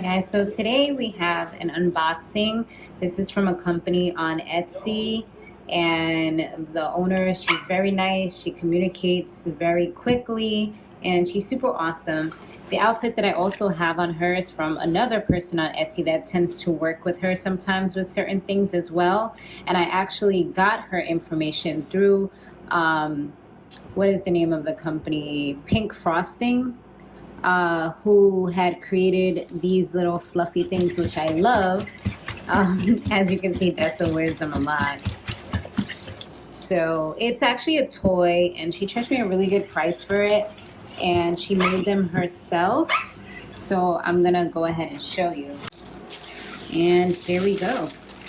Guys, so today we have an unboxing. This is from a company on Etsy, and the owner, she's very nice. She communicates very quickly and she's super awesome. The outfit that I also have on her is from another person on Etsy that tends to work with her sometimes with certain things as well. And I actually got her information through what is the name of the company? Pink Frosting. Who had created these little fluffy things, which I love. As you can see, Dessa wears them a lot. So it's actually a toy, and she charged me a really good price for it, and she made them herself. So I'm gonna go ahead and show you. And here we go.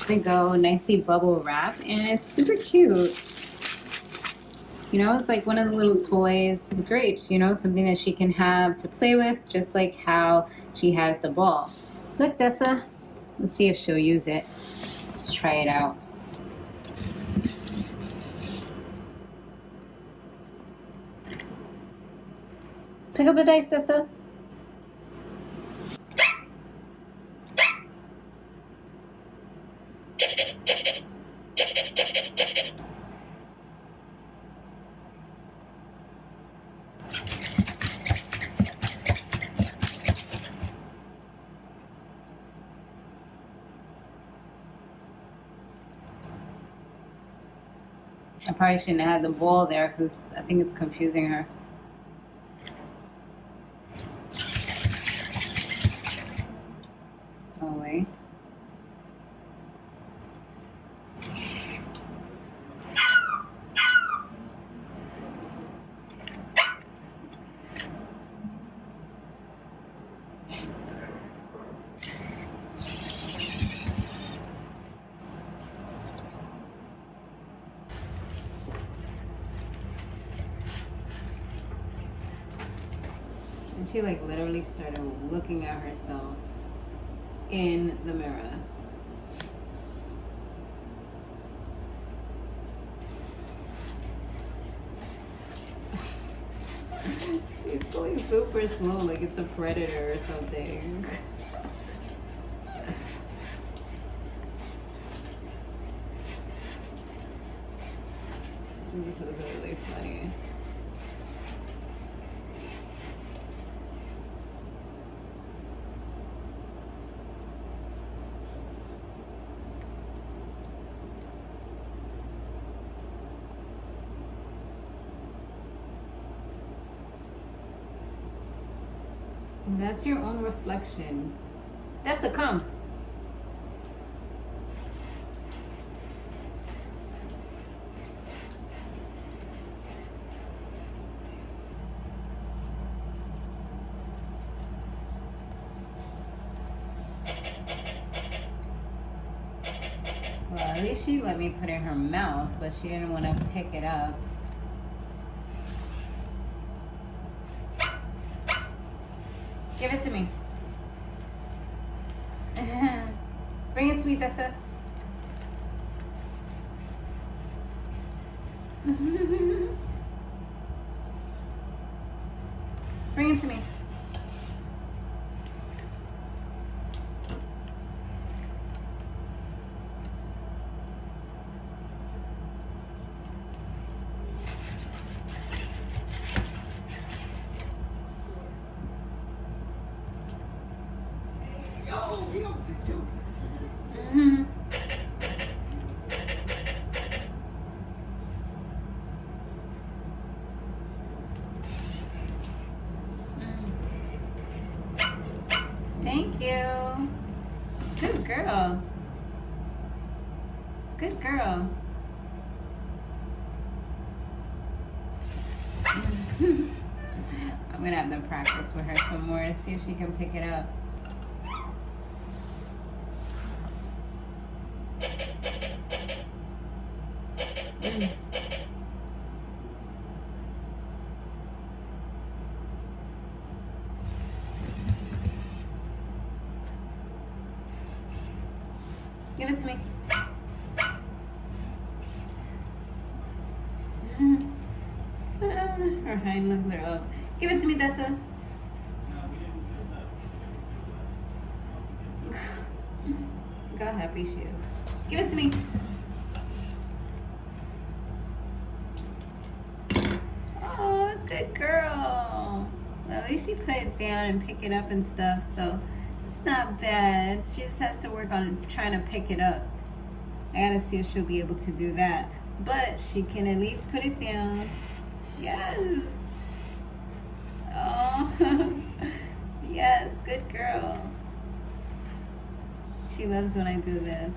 Here we go, nicely bubble wrap, and it's super cute. You know, it's like one of the little toys. It's great, you know, something that she can have to play with, just like how she has the ball. Look, Dessa. Let's see if she'll use it. Let's try it out. Pick up the dice, Dessa. I probably shouldn't have had the ball there because I think it's confusing her. Oh, wait. And she like literally started looking at herself in the mirror. She's going super slow, like it's a predator or something. This is really funny. That's your own reflection. That's a come. Well, at least she let me put it in her mouth, but she didn't want to pick it up. Give it to me. Bring it to me, Dessa. Bring it to me. Thank you. Good girl. Good girl. I'm gonna have to practice with her some more to see if she can pick it up. Give it to me. Her hind legs are up. Give it to me, Dessa. happy she is. Give it to me. Oh, good girl. Well, at least you put it down and pick it up and stuff, so it's not bad. She just has to work on trying to pick it up. I gotta see if she'll be able to do that. But she can at least put it down. Yes. Oh, yes, good girl. She loves when I do this.